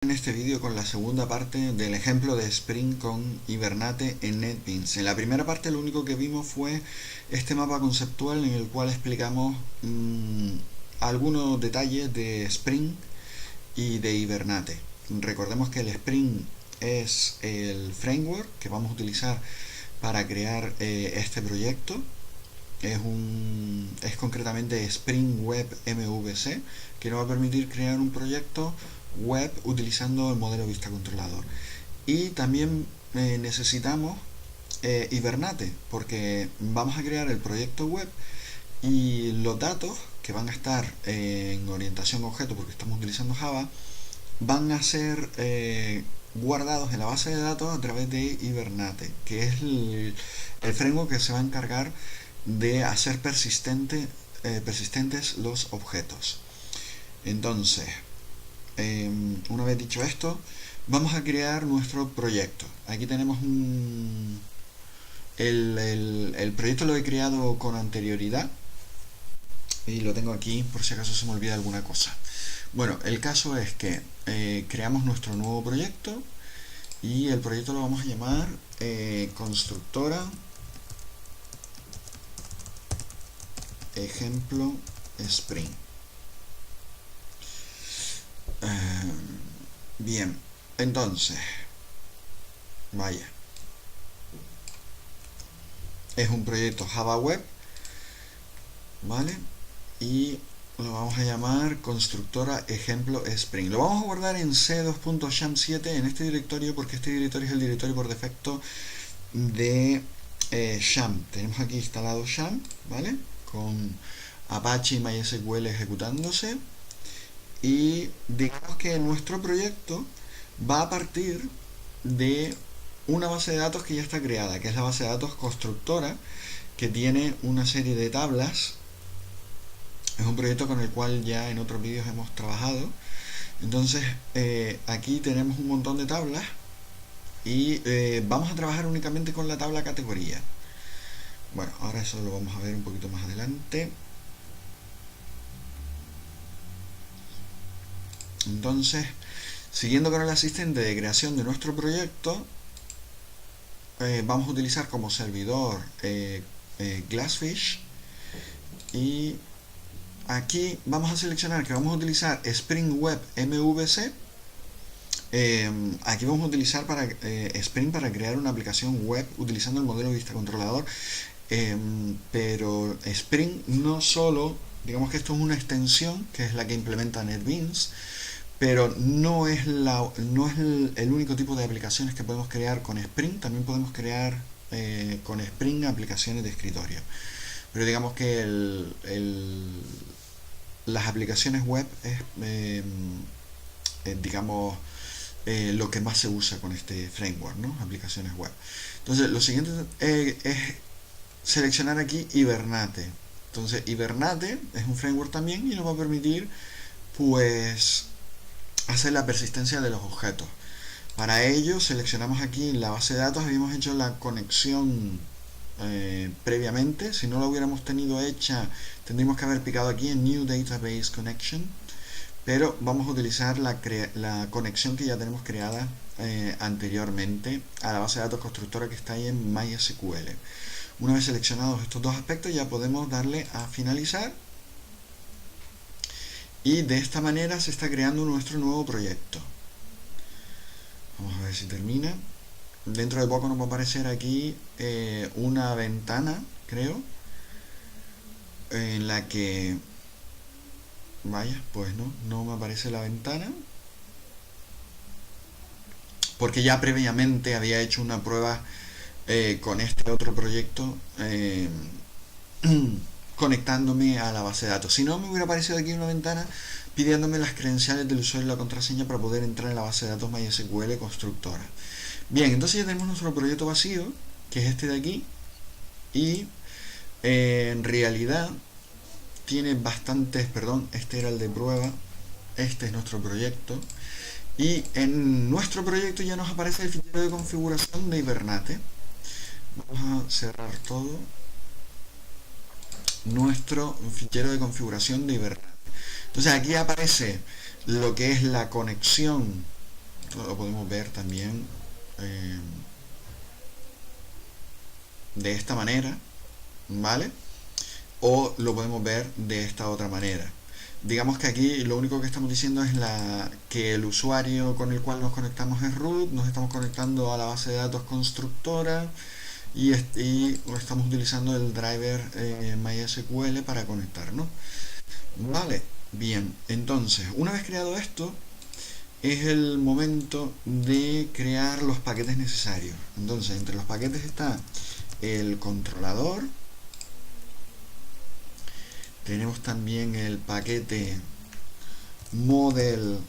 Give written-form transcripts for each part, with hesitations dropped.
En este vídeo con la segunda parte del ejemplo de Spring con Hibernate en NetBeans. En la primera parte lo único que vimos fue este mapa conceptual en el cual explicamos algunos detalles de Spring y de Hibernate. Recordemos que el Spring es el framework que vamos a utilizar para crear este proyecto. Es concretamente Spring Web MVC, que nos va a permitir crear un proyecto web utilizando el modelo vista controlador. Y también necesitamos Hibernate, porque vamos a crear el proyecto web y los datos que van a estar en orientación objeto, porque estamos utilizando Java, van a ser guardados en la base de datos a través de Hibernate, que es el framework que se va a encargar de hacer persistentes los objetos. Entonces, una vez dicho esto, vamos a crear nuestro proyecto. Aquí tenemos el proyecto lo he creado con anterioridad y lo tengo aquí por si acaso se me olvida alguna cosa. Bueno, el caso es que creamos nuestro nuevo proyecto y el proyecto lo vamos a llamar constructora ejemplo Spring. Bien, entonces, vaya, es un proyecto Java Web, ¿vale? Y lo vamos a llamar constructora ejemplo Spring. Lo vamos a guardar en c2.sham7 en este directorio, porque este directorio es el directorio por defecto de Sham. Tenemos aquí instalado Sham, ¿vale? Con Apache y MySQL ejecutándose. Y digamos que nuestro proyecto va a partir de una base de datos que ya está creada, que es la base de datos constructora, que tiene una serie de tablas. Es un proyecto con el cual ya en otros vídeos hemos trabajado. Entonces aquí tenemos un montón de tablas y vamos a trabajar únicamente con la tabla categoría. Bueno, ahora eso lo vamos a ver un poquito más adelante. Entonces, siguiendo con el asistente de creación de nuestro proyecto, vamos a utilizar como servidor Glassfish, y aquí vamos a seleccionar que vamos a utilizar Spring Web MVC. Aquí vamos a utilizar Spring para crear una aplicación web utilizando el modelo vista controlador, pero Spring no solo, digamos que esto es una extensión que es la que implementa NetBeans, pero no es el único tipo de aplicaciones que podemos crear con Spring. También podemos crear con Spring aplicaciones de escritorio, pero digamos que las aplicaciones web es digamos lo que más se usa con este framework, ¿no? Aplicaciones web. Entonces lo siguiente es seleccionar aquí Hibernate. Entonces Hibernate es un framework también y nos va a permitir pues hacer la persistencia de los objetos. Para ello seleccionamos aquí la base de datos. Habíamos hecho la conexión previamente. Si no la hubiéramos tenido hecha, tendríamos que haber picado aquí en New Database Connection, pero vamos a utilizar la conexión que ya tenemos creada anteriormente a la base de datos constructora que está ahí en MySQL. Una vez seleccionados estos dos aspectos, ya podemos darle a finalizar, y de esta manera se está creando nuestro nuevo proyecto. Vamos a ver si termina. Dentro de poco nos va a aparecer aquí una ventana, creo, en la que, vaya, pues no me aparece la ventana, porque ya previamente había hecho una prueba con este otro proyecto conectándome a la base de datos. Si no, me hubiera aparecido aquí una ventana pidiéndome las credenciales del usuario y la contraseña para poder entrar en la base de datos MySQL constructora. Bien, entonces ya tenemos nuestro proyecto vacío, que es este de aquí, y en realidad tiene bastantes, perdón, este era el de prueba, este es nuestro proyecto, y en nuestro proyecto ya nos aparece el fichero de configuración de Hibernate. Vamos a cerrar todo. Nuestro fichero de configuración de Hibernate. Entonces aquí aparece lo que es la conexión Esto lo podemos ver también de esta manera, ¿vale? O lo podemos ver de esta otra manera. Digamos que aquí lo único que estamos diciendo es que el usuario con el cual nos conectamos es root, nos estamos conectando a la base de datos constructora y estamos utilizando el driver MySQL para conectarnos. Vale, bien, entonces una vez creado esto es el momento de crear los paquetes necesarios. Entonces entre los paquetes está el controlador, tenemos también el paquete modelo,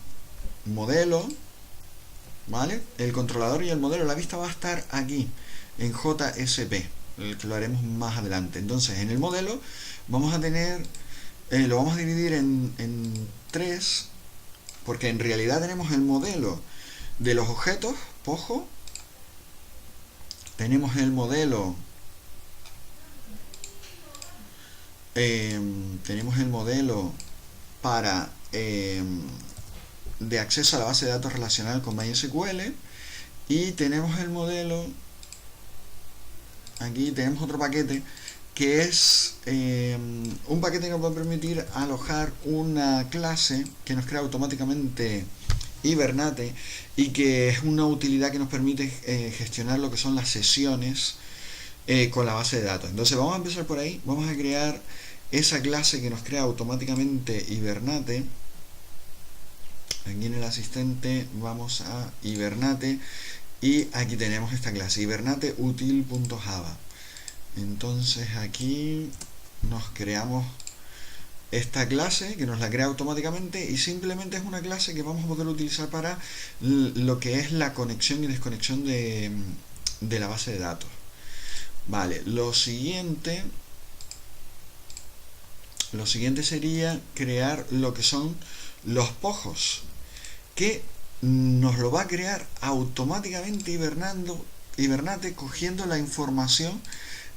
¿vale? El controlador y el modelo, la vista va a estar aquí en JSP, que lo haremos más adelante. Entonces en el modelo vamos a tener, lo vamos a dividir en tres, porque en realidad tenemos el modelo de los objetos, POJO, tenemos el modelo para de acceso a la base de datos relacional con MySQL, y tenemos el modelo, aquí tenemos otro paquete que es un paquete que nos va a permitir alojar una clase que nos crea automáticamente Hibernate y que es una utilidad que nos permite gestionar lo que son las sesiones con la base de datos. Entonces vamos a empezar por ahí, vamos a crear esa clase que nos crea automáticamente Hibernate. Aquí en el asistente vamos a Hibernate y aquí tenemos esta clase, Hibernate util.java. Entonces aquí nos creamos esta clase que nos la crea automáticamente y simplemente es una clase que vamos a poder utilizar para lo que es la conexión y desconexión de la base de datos. Vale, lo siguiente sería crear lo que son los POJOs, que nos lo va a crear automáticamente Hibernate cogiendo la información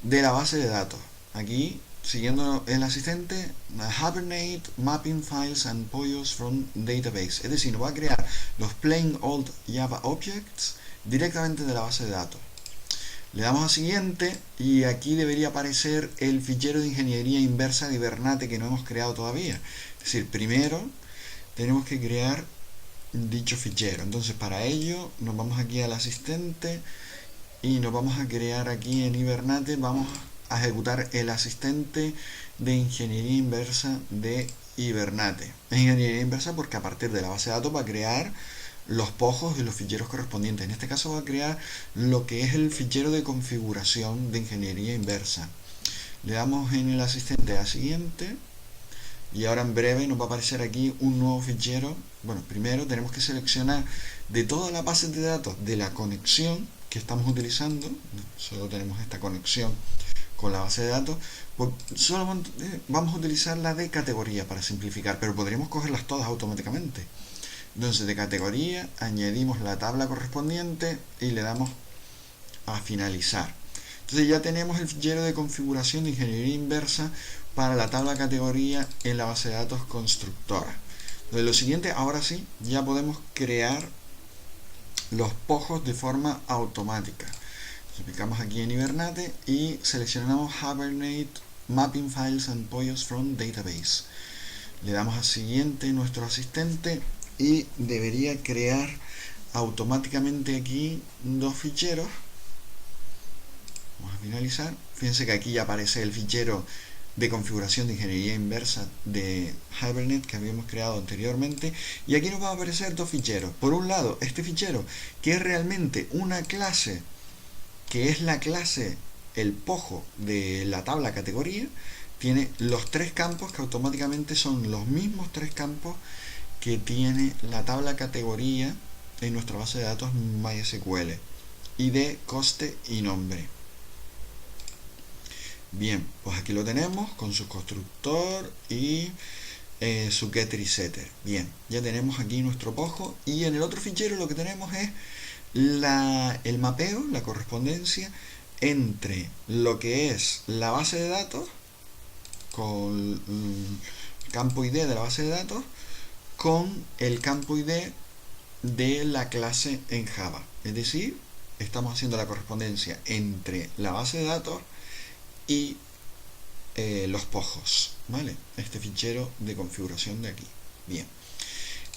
de la base de datos. Aquí, siguiendo el asistente, Hibernate mapping files and POJOs from database, es decir, nos va a crear los plain old Java objects directamente de la base de datos. Le damos a siguiente y aquí debería aparecer el fichero de ingeniería inversa de Hibernate que no hemos creado todavía. Es decir, primero tenemos que crear dicho fichero. Entonces para ello nos vamos aquí al asistente y nos vamos a crear aquí en Hibernate, vamos a ejecutar el asistente de ingeniería inversa de Hibernate. Es ingeniería inversa porque a partir de la base de datos va a crear los POJOs y los ficheros correspondientes. En este caso va a crear lo que es el fichero de configuración de ingeniería inversa. Le damos en el asistente a siguiente y ahora en breve nos va a aparecer aquí un nuevo fichero. Bueno, primero tenemos que seleccionar de toda la base de datos de la conexión que estamos utilizando, solo tenemos esta conexión con la base de datos, pues solo vamos a utilizar la de categoría para simplificar, pero podríamos cogerlas todas automáticamente. Entonces de categoría añadimos la tabla correspondiente y le damos a finalizar. Entonces ya tenemos el fichero de configuración de ingeniería inversa para la tabla categoría en la base de datos constructora. Entonces lo siguiente, ahora sí, ya podemos crear los POJOs de forma automática. Entonces picamos aquí en Hibernate y seleccionamos Hibernate mapping files and POJOs from database. Le damos a siguiente nuestro asistente y debería crear automáticamente aquí dos ficheros. Vamos a finalizar. Fíjense que aquí ya aparece el fichero de configuración de ingeniería inversa de Hibernate que habíamos creado anteriormente, y aquí nos va a aparecer dos ficheros. Por un lado, este fichero que es realmente una clase, que es la clase, el POJO de la tabla categoría, tiene los tres campos que automáticamente son los mismos tres campos que tiene la tabla categoría en nuestra base de datos MySQL: ID, coste y nombre. Bien, pues aquí lo tenemos con su constructor y su getter y setter. Bien, ya tenemos aquí nuestro POJO, y en el otro fichero lo que tenemos es el mapeo, la correspondencia entre lo que es la base de datos con el campo ID de la base de datos con el campo ID de la clase en Java. Es decir, estamos haciendo la correspondencia entre la base de datos y los pojos, ¿vale? Este fichero de configuración de aquí. Bien,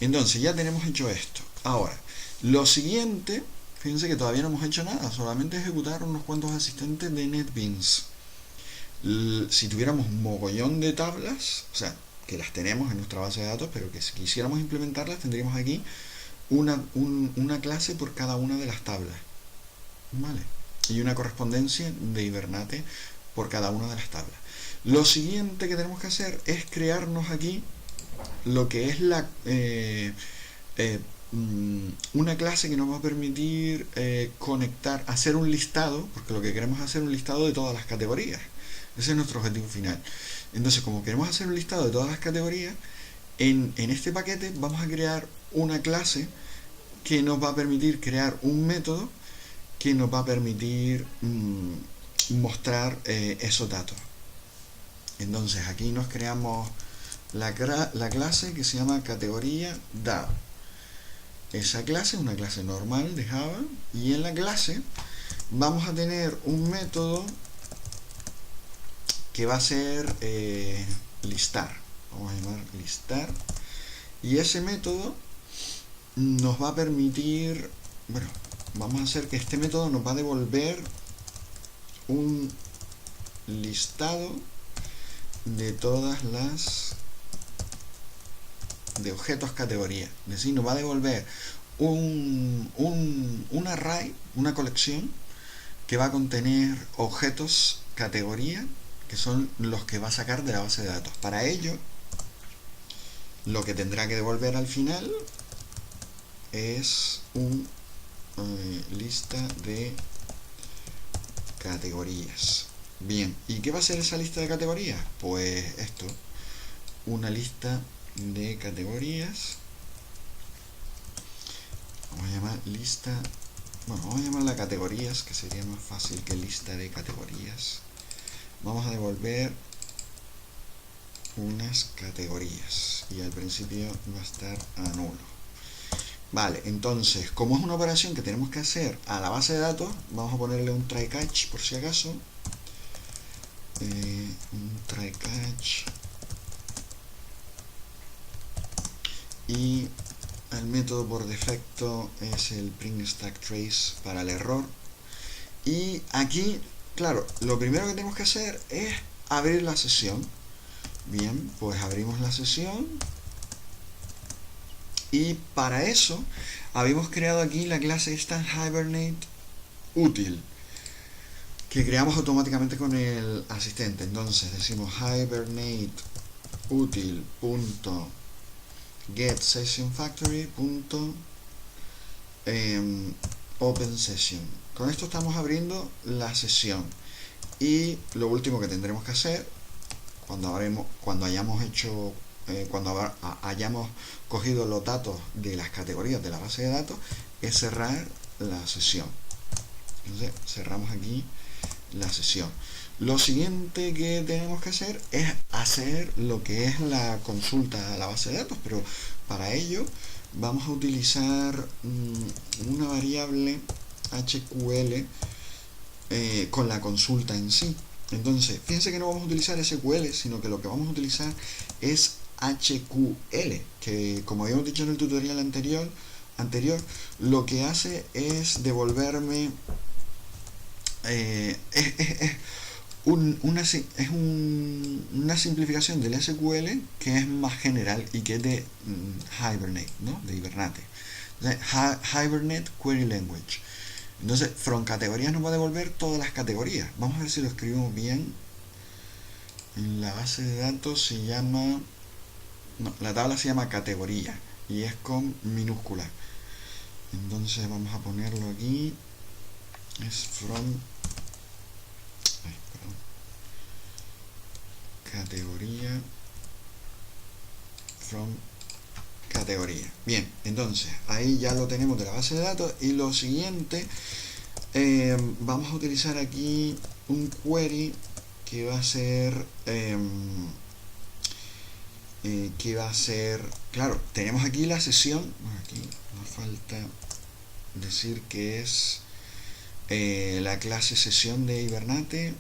entonces ya tenemos hecho esto. Ahora, lo siguiente, fíjense que todavía no hemos hecho nada, solamente ejecutar unos cuantos asistentes de NetBeans. Si tuviéramos un mogollón de tablas, o sea, que las tenemos en nuestra base de datos, pero que si quisiéramos implementarlas, tendríamos aquí una clase por cada una de las tablas, ¿vale? Y una correspondencia de Hibernate por cada una de las tablas. Lo siguiente que tenemos que hacer es crearnos aquí lo que es una clase que nos va a permitir conectar, hacer un listado, porque lo que queremos es hacer un listado de todas las categorías. Ese es nuestro objetivo final. Entonces, como queremos hacer un listado de todas las categorías, en este paquete vamos a crear una clase que nos va a permitir crear un método que nos va a permitir mostrar esos datos. Entonces aquí nos creamos la clase que se llama categoría DAO. Esa clase es una clase normal de Java, y en la clase vamos a tener un método que va a ser listar. Vamos a llamar listar, y ese método nos va a permitir, bueno, vamos a hacer que este método nos va a devolver un listado de todas las de objetos categoría. Es decir, nos va a devolver un array, una colección que va a contener objetos categoría, que son los que va a sacar de la base de datos. Para ello, lo que tendrá que devolver al final es una lista de categorías. Bien, ¿y qué va a ser esa lista de categorías? Pues esto, una lista de categorías. Vamos a llamar lista, bueno, vamos a llamarla categorías, que sería más fácil que lista de categorías. Vamos a devolver unas categorías, y al principio va a estar a nulo. Vale, entonces, como es una operación que tenemos que hacer a la base de datos, vamos a ponerle un try catch por si acaso. Un try catch, y el método por defecto es el print stack trace para el error. Y aquí, claro, lo primero que tenemos que hacer es abrir la sesión. Bien, pues abrimos la sesión, y para eso habíamos creado aquí la clase esta Hibernate útil, que creamos automáticamente con el asistente. Entonces decimos Hibernate útil get session factory open session. Con esto estamos abriendo la sesión, y lo último que tendremos que hacer cuando hayamos cogido los datos de las categorías de la base de datos es cerrar la sesión. Entonces cerramos aquí la sesión. Lo siguiente que tenemos que hacer es hacer lo que es la consulta a la base de datos, pero para ello vamos a utilizar una variable HQL con la consulta en sí. Entonces, fíjense que no vamos a utilizar SQL, sino que lo que vamos a utilizar es HQL, que como habíamos dicho en el tutorial anterior, lo que hace es devolverme una simplificación del SQL que es más general y que es de Hibernate, ¿no? De Hibernate. Hibernate Query Language. Entonces, from categorías nos va a devolver todas las categorías. Vamos a ver si lo escribimos bien. En la base de datos se llama... No, la tabla se llama categoría y es con minúscula. Entonces vamos a ponerlo aquí. Es from... categoría. From categoría. Bien, entonces ahí ya lo tenemos de la base de datos, y lo siguiente, vamos a utilizar aquí un query que va a ser que va a ser, claro, tenemos aquí la sesión, bueno, aquí nos falta decir que es la clase sesión de Hibernate.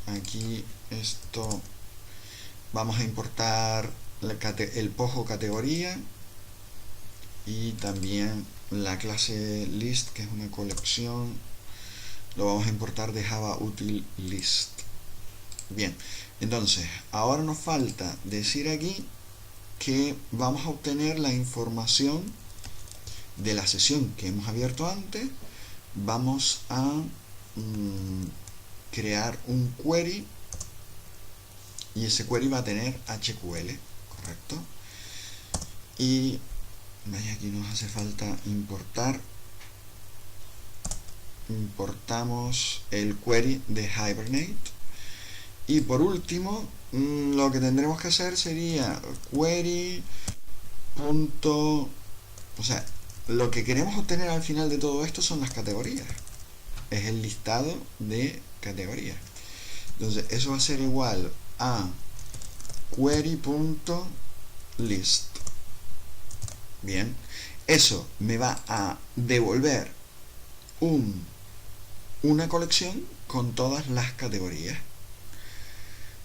Aquí esto vamos a importar el pojo categoría y también la clase list, que es una colección, lo vamos a importar de Java util list. Bien, entonces ahora nos falta decir aquí que vamos a obtener la información de la sesión que hemos abierto antes. Vamos a crear un query y ese query va a tener HQL, correcto, y aquí nos hace falta importamos el query de Hibernate. Y por último, lo que tendremos que hacer sería query punto, o sea, lo que queremos obtener al final de todo esto son las categorías, es el listado de categorías. Entonces eso va a ser igual a query.list. Bien, eso me va a devolver una colección con todas las categorías.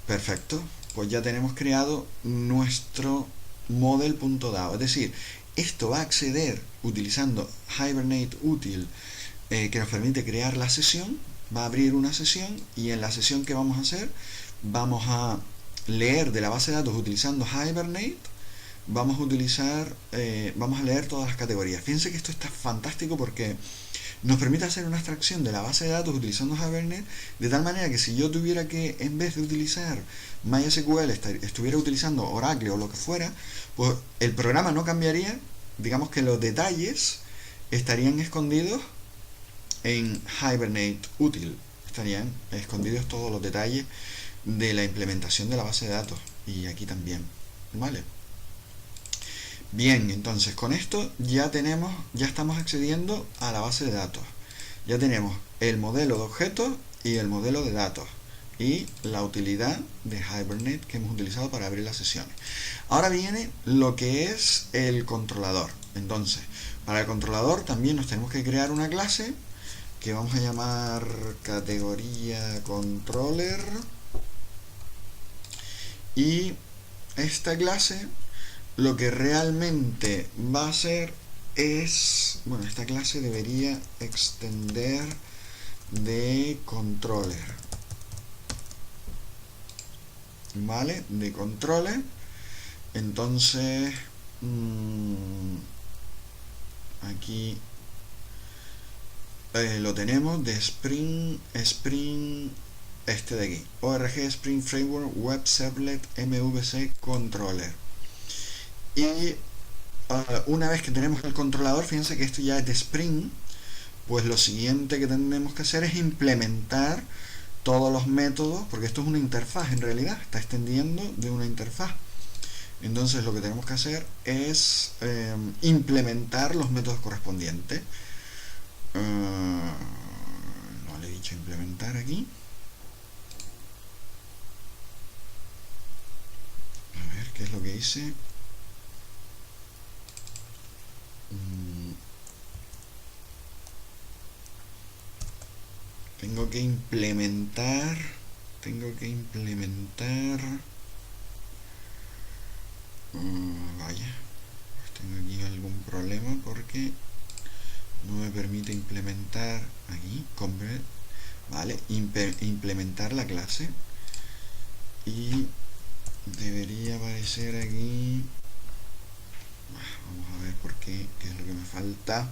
Perfecto, pues ya tenemos creado nuestro model.dao, es decir, esto va a acceder utilizando Hibernate útil, que nos permite crear la sesión. Va a abrir una sesión y en la sesión que vamos a hacer vamos a leer de la base de datos utilizando Hibernate. Vamos a leer todas las categorías. Fíjense que esto está fantástico porque nos permite hacer una extracción de la base de datos utilizando Hibernate, de tal manera que si yo tuviera que, en vez de utilizar MySQL, estuviera utilizando Oracle o lo que fuera, pues el programa no cambiaría. Digamos que los detalles estarían escondidos en Hibernate útil, estarían escondidos todos los detalles de la implementación de la base de datos, y aquí también, ¿vale? Bien, entonces con esto ya estamos accediendo a la base de datos. Ya tenemos el modelo de objetos y el modelo de datos y la utilidad de Hibernate que hemos utilizado para abrir las sesiones. Ahora viene lo que es el controlador. Entonces, para el controlador también nos tenemos que crear una clase que vamos a llamar categoría controller, y esta clase lo que realmente va a hacer es, bueno, esta clase debería extender de controller, ¿vale? De controller. Entonces aquí lo tenemos de Spring este de aquí, ORG Spring Framework Web Servlet MVC Controller. Y una vez que tenemos el controlador, fíjense que esto ya es de Spring, pues lo siguiente que tenemos que hacer es implementar todos los métodos, porque esto es una interfaz en realidad, está extendiendo de una interfaz. Entonces lo que tenemos que hacer es implementar los métodos correspondientes. No le he dicho implementar aquí. A ver qué es lo que hice. Tengo que implementar vaya, pues tengo aquí algún problema porque no me permite implementar aquí, vale, implementar la clase, y debería aparecer aquí. Vamos a ver por qué es lo que me falta.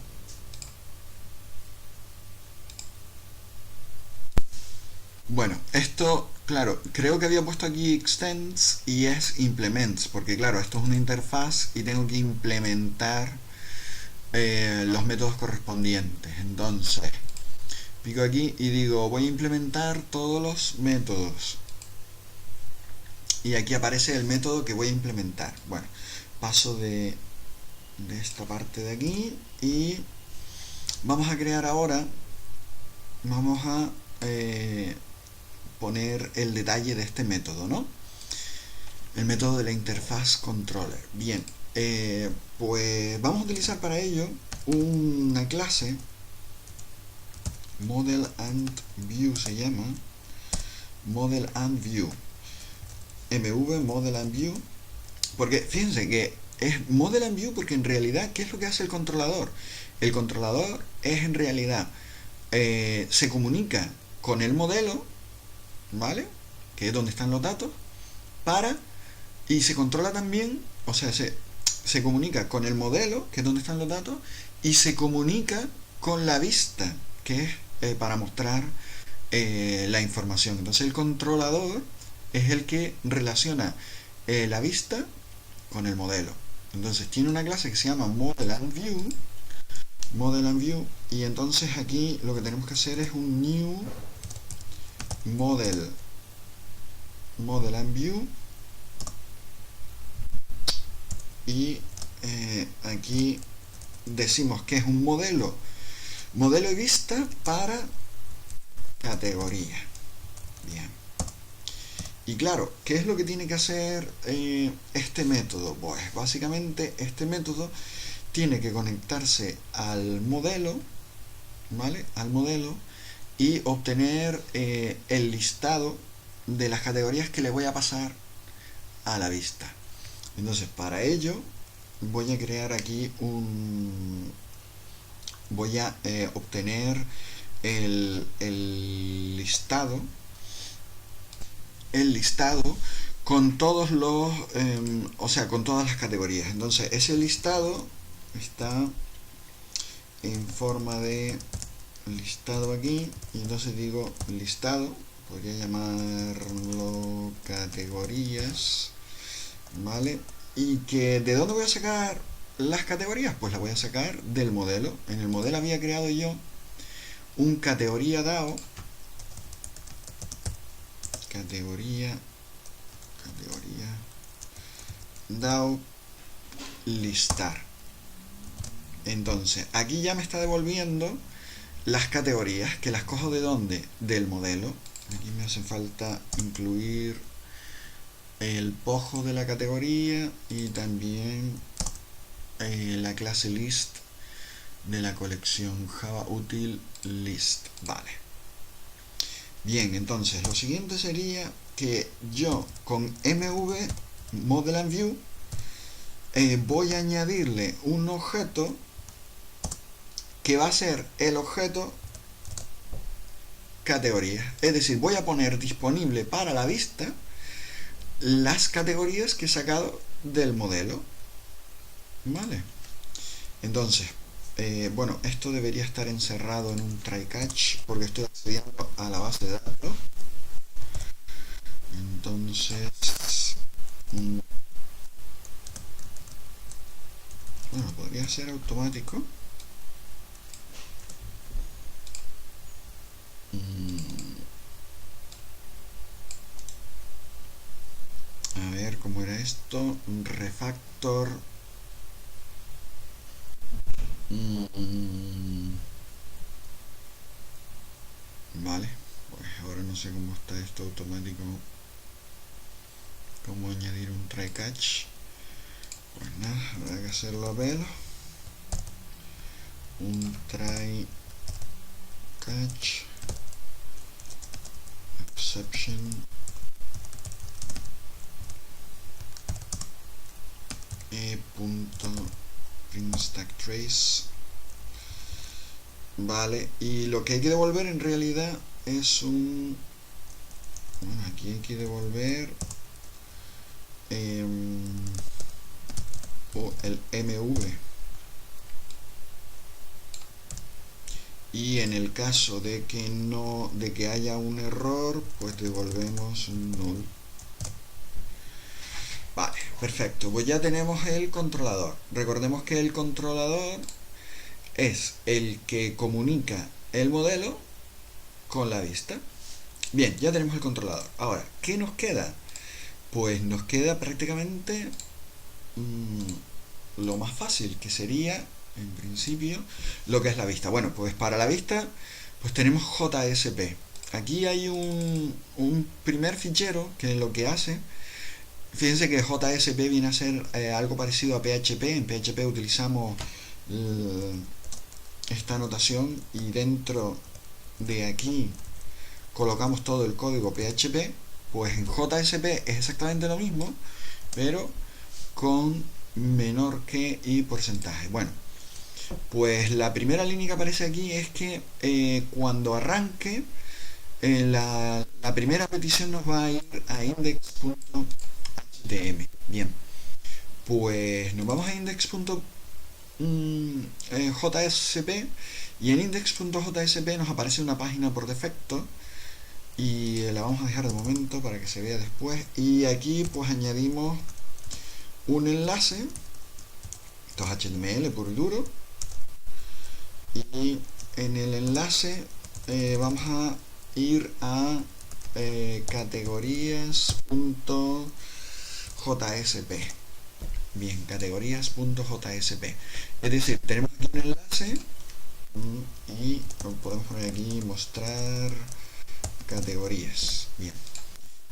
Bueno, esto, claro, creo que había puesto aquí extends y es implements, porque claro, esto es una interfaz y tengo que implementar los métodos correspondientes. Entonces, pico aquí y digo, voy a implementar todos los métodos. Y aquí aparece el método que voy a implementar. Bueno, paso de esta parte de aquí y vamos a crear ahora, vamos a poner el detalle de este método, ¿no? el método de la interfaz controller. Bien, pues vamos a utilizar para ello una clase Model and View, se llama Model and View, MV Model and View, porque fíjense que es Model and View porque en realidad, ¿qué es lo que hace el controlador? El controlador es en realidad, se comunica con el modelo, ¿vale? Que es donde están los datos, y se controla también, o sea, se comunica con el modelo, que es donde están los datos, y se comunica con la vista, que es para mostrar la información. Entonces el controlador es el que relaciona la vista con el modelo. Entonces tiene una clase que se llama Model and View, y entonces aquí lo que tenemos que hacer es un new Model and View, y aquí decimos que es un modelo y vista para categoría. Bien. Y claro, ¿qué es lo que tiene que hacer este método? Pues básicamente este método tiene que conectarse al modelo, ¿vale? Al modelo, y obtener el listado de las categorías que le voy a pasar a la vista. Entonces, para ello voy a crear aquí voy a obtener el listado con todos los o sea, con todas las categorías. Entonces ese listado está en forma de listado aquí, y entonces digo listado, podría llamarlo categorías, ¿vale? Y que ¿de dónde voy a sacar las categorías? Pues las voy a sacar del modelo. En el modelo había creado yo un categoría DAO, categoría DAO listar. Entonces aquí ya me está devolviendo las categorías, que las cojo ¿de dónde? Del modelo. Aquí me hace falta incluir el pojo de la categoría y también la clase list de la colección Java Util List. Vale. Bien, entonces lo siguiente sería que yo con MV Model and View voy a añadirle un objeto que va a ser el objeto categorías. Es decir, voy a poner disponible para la vista las categorías que he sacado del modelo, ¿vale? Entonces, bueno, esto debería estar encerrado en un try catch porque estoy accediendo a la base de datos. Entonces, bueno, podría ser automático. A ver cómo era esto. Refactor. Vale, pues ahora no sé cómo está esto automático. Cómo añadir un try catch. Pues nada, habrá que hacerlo a velo. Un try catch exception e.printStackTrace. Vale, y lo que hay que devolver en realidad es un... Bueno, aquí hay que devolver el MV. Y en el caso de que haya un error, pues devolvemos un null. Vale, perfecto. Pues ya tenemos el controlador. Recordemos que el controlador es el que comunica el modelo con la vista. Bien, ya tenemos el controlador. Ahora, ¿qué nos queda? Pues nos queda prácticamente lo más fácil, que sería, en principio, lo que es la vista. Bueno, pues para la vista, pues tenemos JSP. Aquí hay un primer fichero que lo que hace Fíjense que JSP viene a ser algo parecido a PHP. En PHP utilizamos esta notación y dentro de aquí colocamos todo el código PHP. Pues en JSP es exactamente lo mismo, pero con menor que y porcentaje. Bueno, pues la primera línea que aparece aquí es que cuando arranque la primera petición nos va a ir a index.htm. Bien, pues nos vamos a index.jsp y en index.jsp nos aparece una página por defecto y la vamos a dejar de momento para que se vea después. Y aquí pues añadimos un enlace, esto es HTML puro y duro, y en el enlace vamos a ir a categorías.jsp. Bien, categorías.jsp. Es decir, tenemos aquí un enlace y podemos poner aquí mostrar categorías. Bien.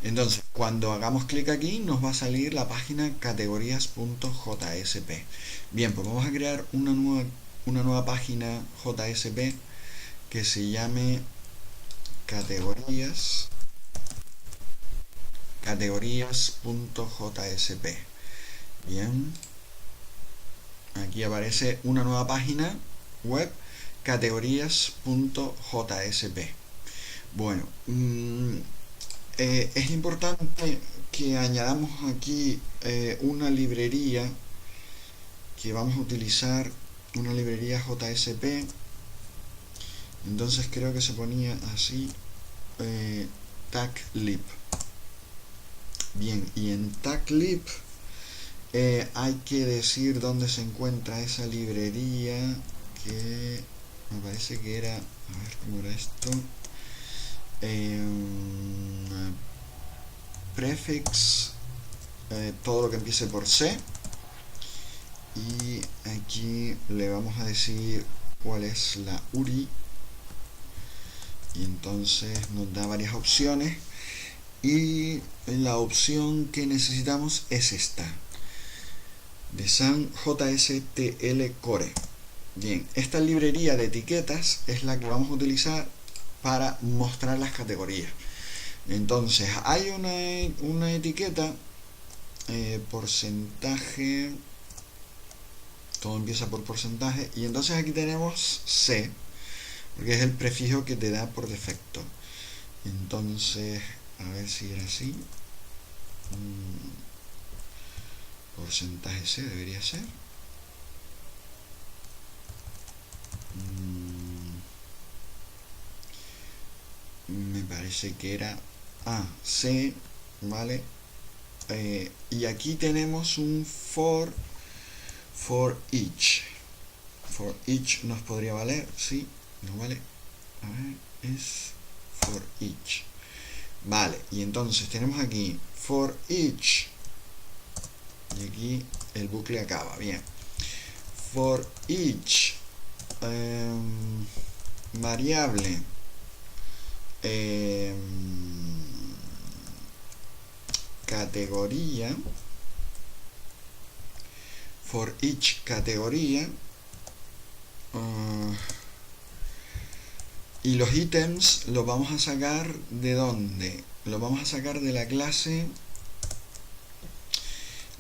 Entonces, cuando hagamos clic aquí, nos va a salir la página categorías.jsp. Bien, pues vamos a crear una nueva página JSP que se llame categorías.jsp. Bien, aquí aparece una nueva página web, categorías.jsp. Bueno, es importante que añadamos aquí una librería que vamos a utilizar, una librería JSP. Entonces creo que se ponía así, taglib. Bien, y en taglib hay que decir dónde se encuentra esa librería, que me parece que era, a ver cómo era esto, prefix, todo lo que empiece por C, y aquí le vamos a decir cuál es la URI, y entonces nos da varias opciones y la opción que necesitamos es esta, de Sun JSTL Core. Bien, esta librería de etiquetas es la que vamos a utilizar para mostrar las categorías. Entonces hay una etiqueta, porcentaje, todo empieza por porcentaje, y entonces aquí tenemos C, porque es el prefijo que te da por defecto. Entonces, a ver si era así, porcentaje C debería ser. Me parece que era C, vale. Y aquí tenemos un for each. For each nos podría valer, sí, no vale. A ver, es for each. Vale, y entonces tenemos aquí for each. Y aquí el bucle acaba, bien. For each variable categoría, for each categoría, y los ítems los vamos a sacar ¿de dónde? Los vamos a sacar de la clase.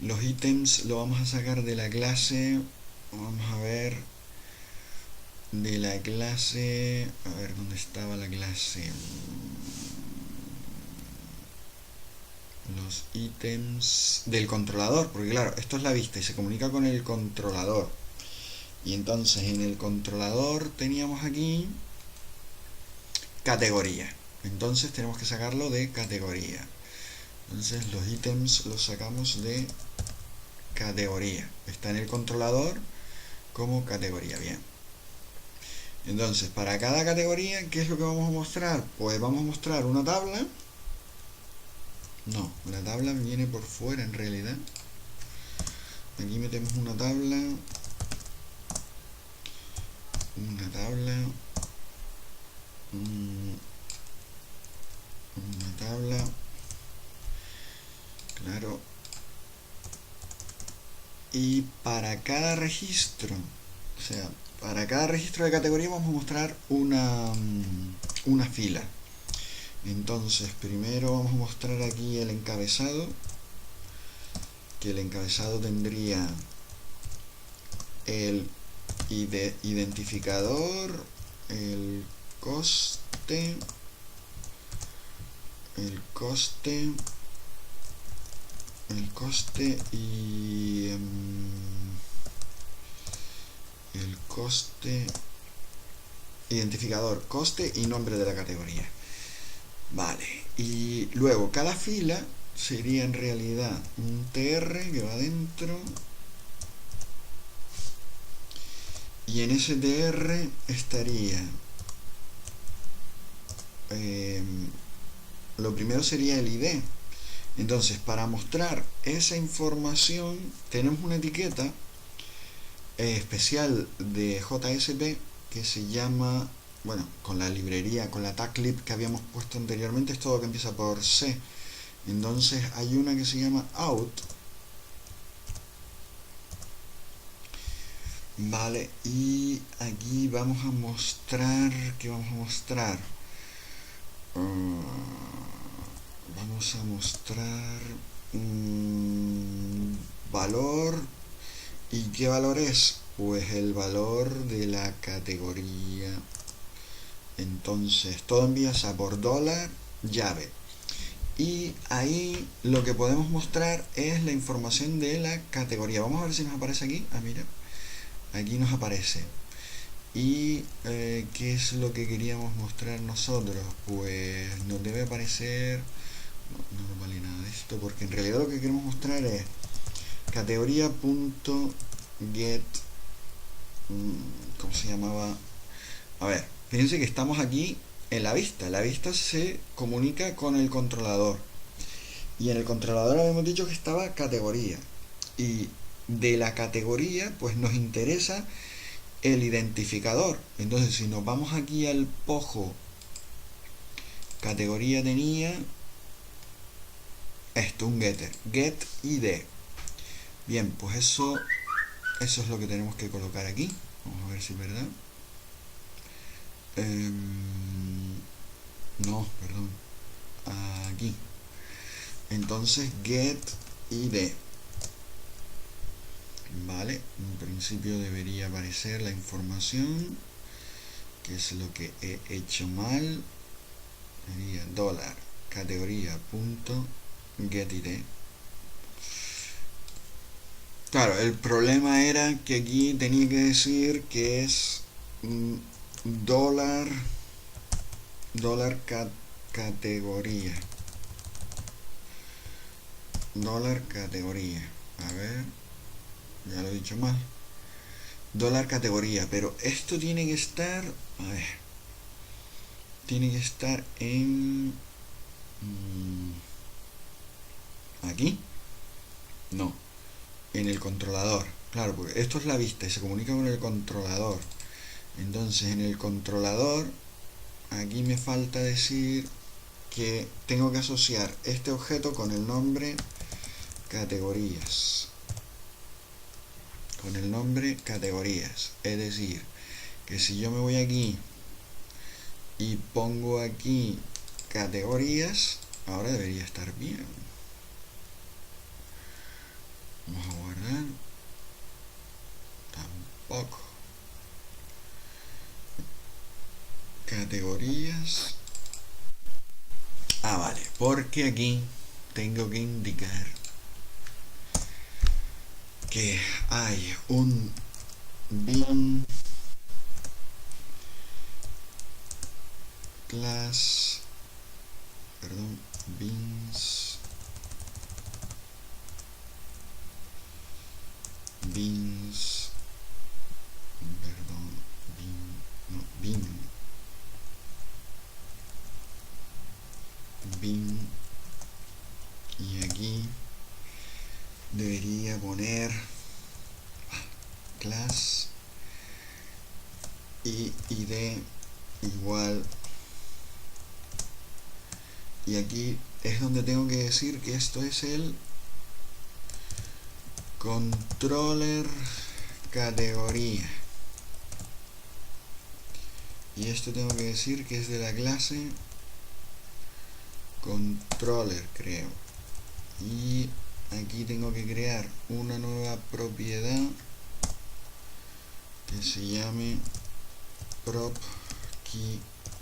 Los ítems lo vamos a sacar de la clase, vamos a ver, de la clase, a ver dónde estaba la clase, los ítems del controlador, porque claro, esto es la vista y se comunica con el controlador, y entonces en el controlador teníamos aquí categoría, entonces tenemos que sacarlo de categoría. Entonces los ítems los sacamos de categoría, está en el controlador como categoría. Bien, entonces para cada categoría, ¿qué es lo que vamos a mostrar? Pues vamos a mostrar una tabla. No, la tabla viene por fuera en realidad. Aquí metemos una tabla, claro, y para cada registro, o sea, para cada registro de categoría vamos a mostrar una fila. Entonces primero vamos a mostrar aquí el encabezado, que el encabezado tendría el identificador, el coste, y el coste, identificador, coste y nombre de la categoría. Vale, y luego cada fila sería en realidad un tr que va dentro, y en ese tr estaría lo primero sería el ID. Entonces, para mostrar esa información tenemos una etiqueta especial de JSP que se llama, bueno, con la librería, con la tag-lib que habíamos puesto anteriormente, es todo que empieza por C. Entonces hay una que se llama out, vale, y aquí vamos a mostrar, ¿qué vamos a mostrar? Vamos a mostrar valor. ¿Y qué valor es? Pues el valor de la categoría. Entonces todo empieza por dólar llave, y ahí lo que podemos mostrar es la información de la categoría. Vamos a ver si nos aparece aquí. Mira, aquí nos aparece. ¿Y qué es lo que queríamos mostrar nosotros? Pues nos debe aparecer, no nos vale nada de esto, porque en realidad lo que queremos mostrar es categoría.get, ¿cómo se llamaba? A ver, fíjense que estamos aquí en la vista. La vista se comunica con el controlador, y en el controlador habíamos dicho que estaba categoría, y de la categoría pues nos interesa el identificador. Entonces si nos vamos aquí al pojo, categoría tenía esto, un getter, get id. Bien, pues eso es lo que tenemos que colocar aquí. Vamos a ver si es verdad. No, perdón, aquí. Entonces get id, vale, en principio debería aparecer la información, que es lo que he hecho mal. Sería dólar categoría punto get id. Claro, el problema era que aquí tenía que decir que es dólar categoría. Dólar categoría. A ver, ya lo he dicho mal. Dólar categoría, pero esto tiene que estar, a ver, tiene que estar en aquí. No, en el controlador. Claro, porque esto es la vista y se comunica con el controlador. Entonces en el controlador aquí me falta decir que tengo que asociar este objeto con el nombre categorías, es decir, que si yo me voy aquí y pongo aquí categorías, ahora debería estar bien. Vamos a guardar. Tampoco. Categorías. Vale, porque aquí tengo que indicar que hay un bin class, perdón, bins perdón, bin, y aquí debería poner class y id igual, y aquí es donde tengo que decir que esto es el controller categoría, y esto tengo que decir que es de la clase controller, creo, y aquí tengo que crear una nueva propiedad que se llame prop key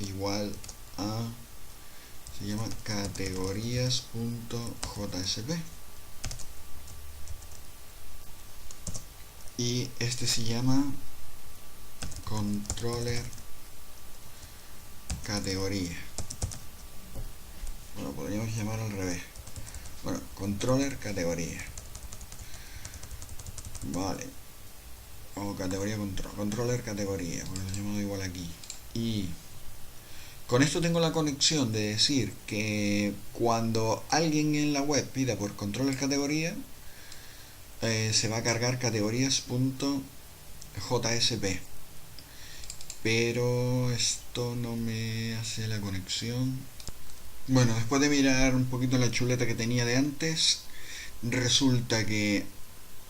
igual a, se llama categorías.jsp, y este se llama controller categoría. Bueno, podríamos llamar al revés. Bueno, controller categoría, vale, o categoría controller categoría, porque lo he llamado igual aquí. Y con esto tengo la conexión de decir que cuando alguien en la web pida por controller categoría, se va a cargar categorías.jsp, pero esto no me hace la conexión. Bueno, después de mirar un poquito la chuleta que tenía de antes, resulta que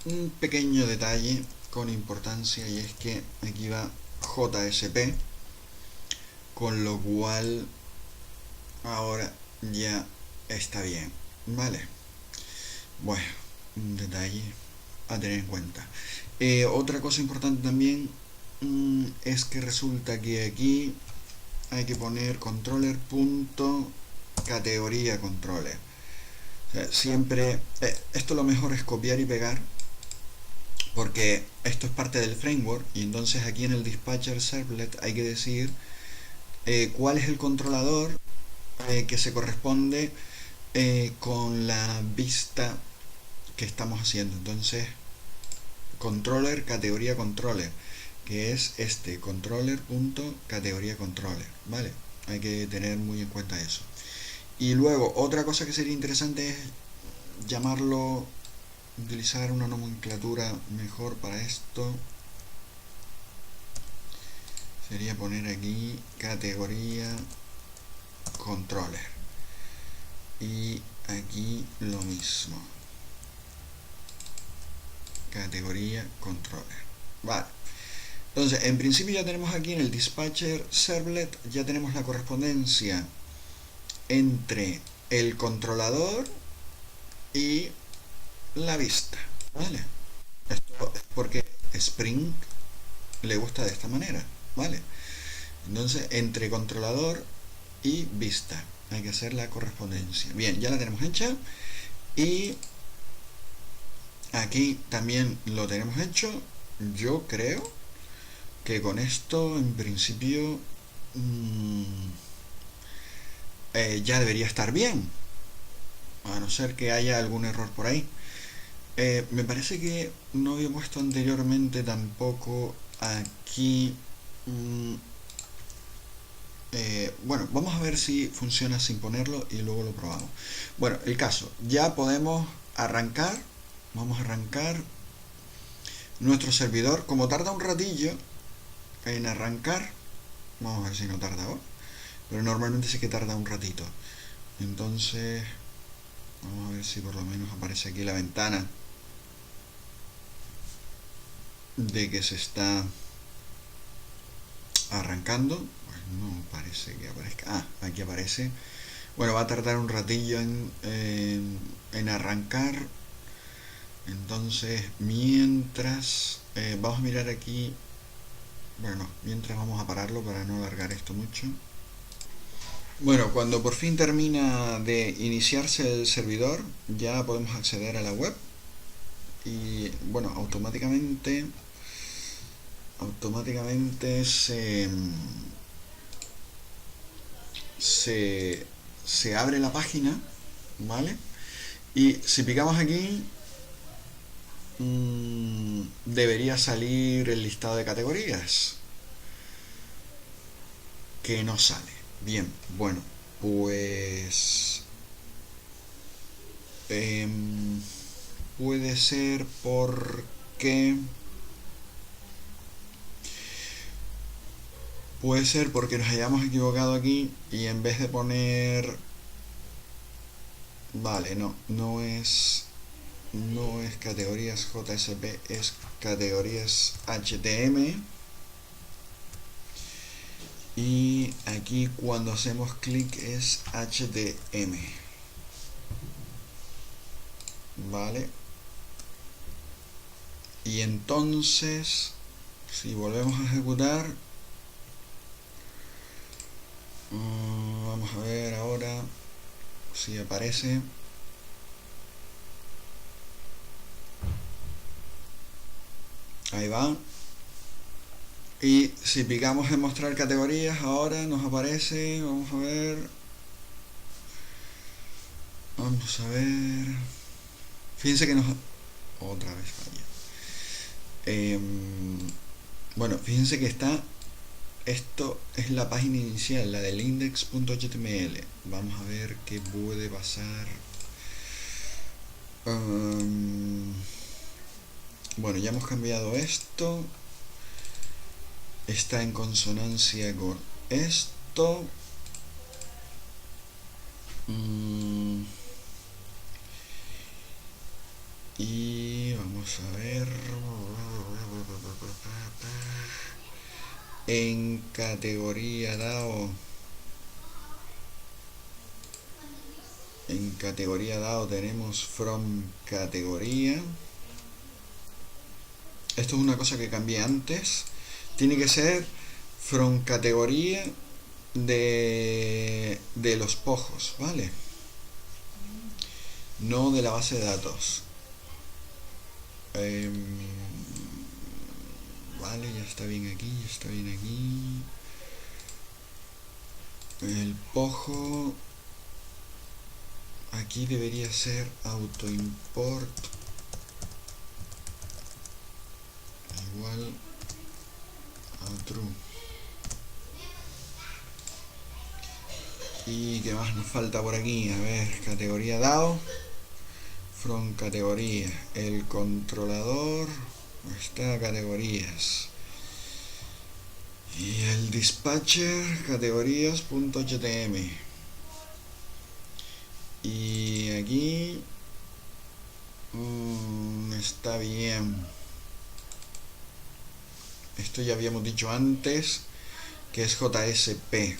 un pequeño detalle con importancia, y es que aquí va JSP, con lo cual ahora ya está bien, ¿vale? Bueno, un detalle a tener en cuenta. Otra cosa importante también es que resulta que aquí hay que poner controller.categoría controller. O sea, siempre esto lo mejor es copiar y pegar, porque esto es parte del framework, y entonces aquí en el dispatcher servlet hay que decir cuál es el controlador que se corresponde con la vista que estamos haciendo. Entonces, controller categoría controller, que es este controller.categoría controller, ¿vale? Hay que tener muy en cuenta eso. Y luego, otra cosa que sería interesante es llamarlo, utilizar una nomenclatura mejor para esto. Sería poner aquí categoría controller, y aquí lo mismo, categoría controller, vale. Entonces, en principio ya tenemos aquí en el dispatcher servlet, ya tenemos la correspondencia entre el controlador y la vista, ¿vale? Esto es porque Spring le gusta de esta manera, ¿vale? Entonces, entre controlador y vista hay que hacer la correspondencia. Bien, ya la tenemos hecha, y aquí también lo tenemos hecho. Yo creo que con esto en principio ya debería estar bien, a no ser que haya algún error por ahí. Me parece que no había puesto anteriormente tampoco aquí. Bueno, vamos a ver si funciona sin ponerlo y luego lo probamos. Bueno, el caso, ya podemos arrancar. Vamos a arrancar nuestro servidor. Como tarda un ratillo en arrancar, vamos a ver si no tarda ahora, pero normalmente sí que tarda un ratito. Entonces vamos a ver si por lo menos aparece aquí la ventana de que se está arrancando. Pues no parece que aparezca. Ah, aquí aparece. Bueno, va a tardar un ratillo en arrancar. Entonces, mientras vamos a mirar aquí. Bueno, mientras vamos a pararlo para no alargar esto mucho. Bueno, cuando por fin termina de iniciarse el servidor, ya podemos acceder a la web, y bueno, automáticamente se abre la página, ¿vale? Y si picamos aquí, debería salir el listado de categorías, que no sale. Bien, bueno, pues puede ser porque nos hayamos equivocado aquí, y en vez de poner, vale, no es no es categorías JSP, es categorías HTML. Y aquí cuando hacemos clic es HTML, vale. Y entonces si volvemos a ejecutar, vamos a ver ahora si aparece. Ahí va. Y si picamos en mostrar categorías, ahora nos aparece, vamos a ver. Vamos a ver. Fíjense que nos... Otra vez falla. Bueno, fíjense que está... Esto es la página inicial, la del index.html. Vamos a ver qué puede pasar. Bueno, ya hemos cambiado esto. Está en consonancia con esto. Y vamos a ver. En categoría DAO. En categoría DAO tenemos from categoría. Esto es una cosa que cambié antes. Tiene que ser from categoría de los pojos, ¿vale? No de la base de datos. Vale, ya está bien aquí, ya está bien aquí. El pojo aquí debería ser autoimport igual a true. Y qué más nos falta por aquí, a ver, categoría DAO, from categoría, el controlador está categorías y el dispatcher categorías.html. Y aquí está bien. Esto ya habíamos dicho antes que es JSP.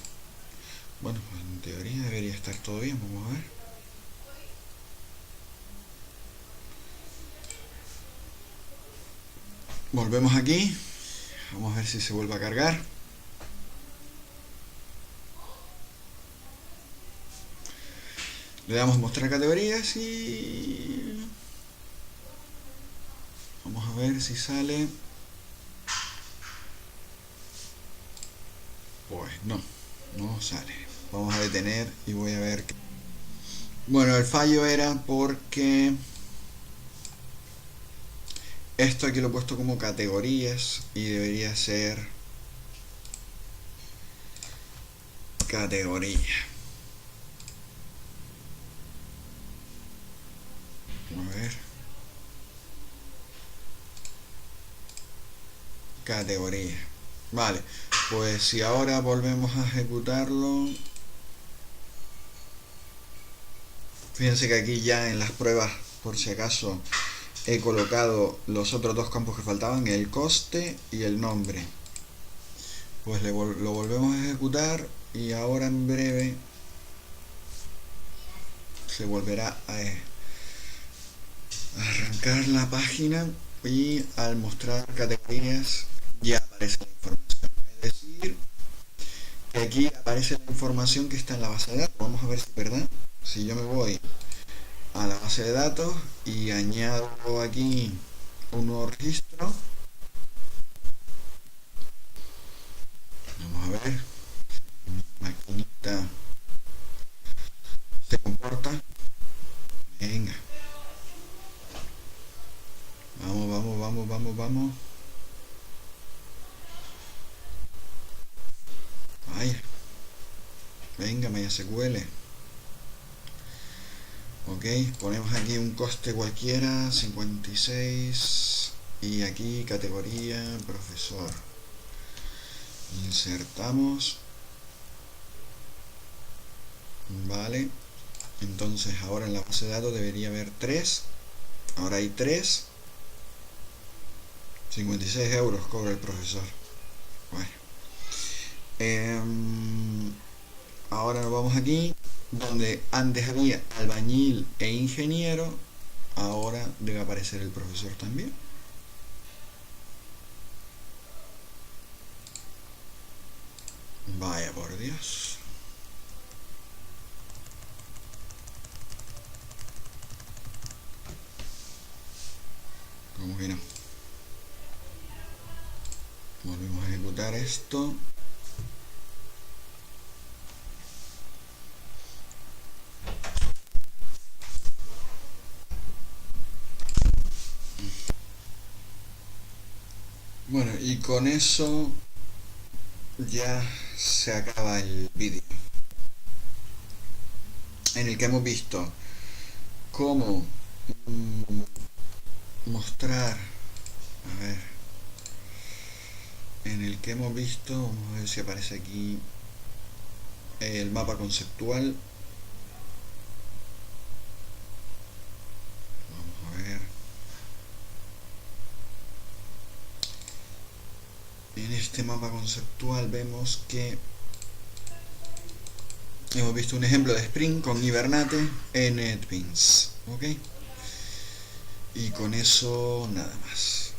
Bueno, pues en teoría debería estar todo bien. Vamos a ver. Volvemos aquí. Vamos a ver si se vuelve a cargar. Le damos mostrar categorías y... Vamos a ver si sale. Pues no sale. Vamos a detener y voy a ver. Bueno, el fallo era porque esto aquí lo he puesto como categorías y debería ser categoría. A ver. Categoría. Vale, pues si ahora volvemos a ejecutarlo, fíjense que aquí ya en las pruebas, por si acaso, he colocado los otros dos campos que faltaban, el coste y el nombre. Pues lo volvemos a ejecutar y ahora en breve se volverá a arrancar la página y al mostrar categorías ya aparece la información. Es decir, que aquí aparece la información que está en la base de datos. Vamos a ver si es verdad. Si yo me voy a la base de datos y añado aquí un nuevo registro, vamos a ver, mi maquinita se comporta. Venga, vamos. Vaya, venga, MySQL. Ok, ponemos aquí un coste cualquiera, 56, y aquí categoría profesor. Insertamos. Vale, entonces ahora en la base de datos debería haber 3. Ahora hay 3. 56 euros cobra el profesor. Bueno. Ahora nos vamos aquí, donde antes había albañil e ingeniero, ahora debe aparecer el profesor también. Vaya por Dios. ¿Cómo que no? Volvemos a ejecutar esto. Bueno, y con eso ya se acaba el vídeo, en el que hemos visto cómo mostrar, a ver, en el que hemos visto, vamos a ver si aparece aquí el mapa conceptual. Vamos a ver. En este mapa conceptual vemos que hemos visto un ejemplo de Spring con Hibernate en NetBeans, ¿ok? Y con eso nada más.